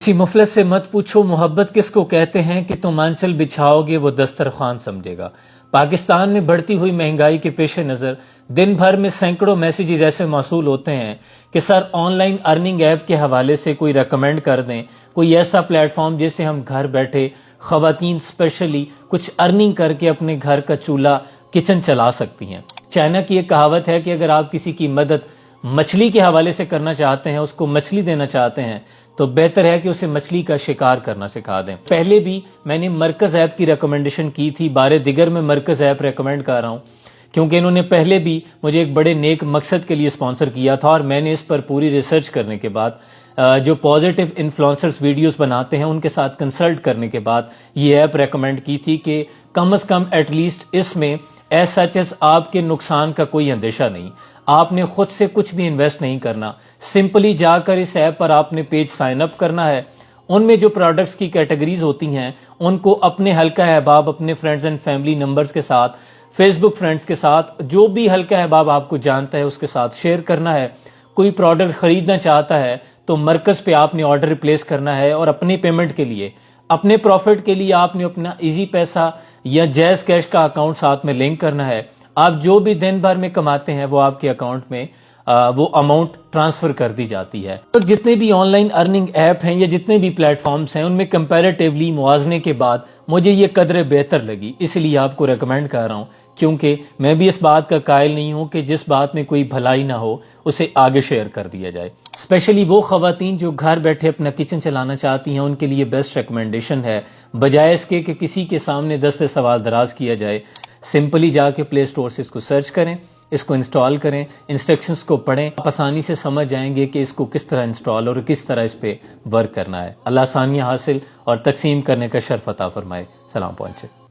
किसी मुफलिस से मत पूछो मोहब्बत किसको कहते हैं कि तुम आंचल बिछाओगे वो दस्तरखान समझेगा। पाकिस्तान में बढ़ती हुई महंगाई के पेश नज़र दिन भर में सैकड़ों मैसेजेस ऐसे मौसूल होते हैं कि सर ऑनलाइन अर्निंग ऐप के हवाले से कोई रेकमेंड कर दें, कोई ऐसा प्लेटफॉर्म जिससे हम घर बैठे खवातीन स्पेशली कुछ अर्निंग करके अपने घर का चूल्हा किचन चला सकती हैं। चाइना की एक कहावत है कि अगर आप किसी की मदद मछली के हवाले से करना चाहते हैं, उसको मछली देना चाहते हैं, तो बेहतर है कि उसे मछली का शिकार करना सिखा दें। पहले भी मैंने मरकज ऐप की रिकमेंडेशन की थी, बारे दिगर में मरकज ऐप रिकमेंड कर रहा हूं क्योंकि इन्होंने पहले भी मुझे एक बड़े नेक मकसद के लिए स्पॉन्सर किया था और मैंने इस पर पूरी रिसर्च करने के बाद जो पॉजिटिव इन्फ्लुएंसर्स वीडियोस बनाते हैं उनके साथ कंसल्ट करने के बाद ये ऐप रेकमेंड की थी कि कम से कम एटलीस्ट इसमें एस आपके नुकसान का कोई अंदेशा नहीं, आपने खुद से कुछ भी इन्वेस्ट नहीं करना, सिंपली जाकर इस ऐप पर आपने पेज साइन अप करना है। उनमें जो प्रोडक्ट्स की कैटेगरीज होती हैं उनको अपने हल्का अहबाब, अपने फ्रेंड्स एंड फैमिली नंबर्स के साथ, फेसबुक फ्रेंड्स के साथ, जो भी हल्का अहबाब आपको जानता है उसके साथ शेयर करना है। कोई प्रोडक्ट खरीदना चाहता है तो मरकज पे आपने ऑर्डर रिप्लेस करना है और अपनी पेमेंट के लिए, अपने प्रॉफिट के लिए आपने अपना इजी पैसा या जैज कैश का अकाउंट साथ में लिंक करना है। आप जो भी दिन भर में कमाते हैं वो आपके अकाउंट में वो अमाउंट ट्रांसफर कर दी जाती है। तो जितने भी ऑनलाइन अर्निंग ऐप हैं या जितने भी प्लेटफॉर्म्स हैं उनमें कंपैरेटिवली मुआवजे के बाद मुझे ये कदर बेहतर लगी, इसलिए आपको रेकमेंड कर रहा हूँ क्योंकि मैं भी इस बात का कायल नहीं हूं कि जिस बात में कोई भलाई ना हो उसे आगे शेयर कर दिया जाए। स्पेशली वो खवातीन जो घर बैठे अपना किचन चलाना चाहती हैं उनके लिए बेस्ट रिकमेंडेशन है, बजाय इसके कि किसी के सामने दस्ते सवाल दराज किया जाए, सिंपली जाके प्ले स्टोर से इसको सर्च करें, इसको इंस्टॉल करें, इंस्ट्रक्शंस को पढ़ें, आप आसानी से समझ जाएंगे कि इसको किस तरह इंस्टॉल और किस तरह इस पे वर्क करना है। अल्लाह आसानियां हासिल और तकसीम करने का शर्फ अता फरमाए। सलाम पहुंचे।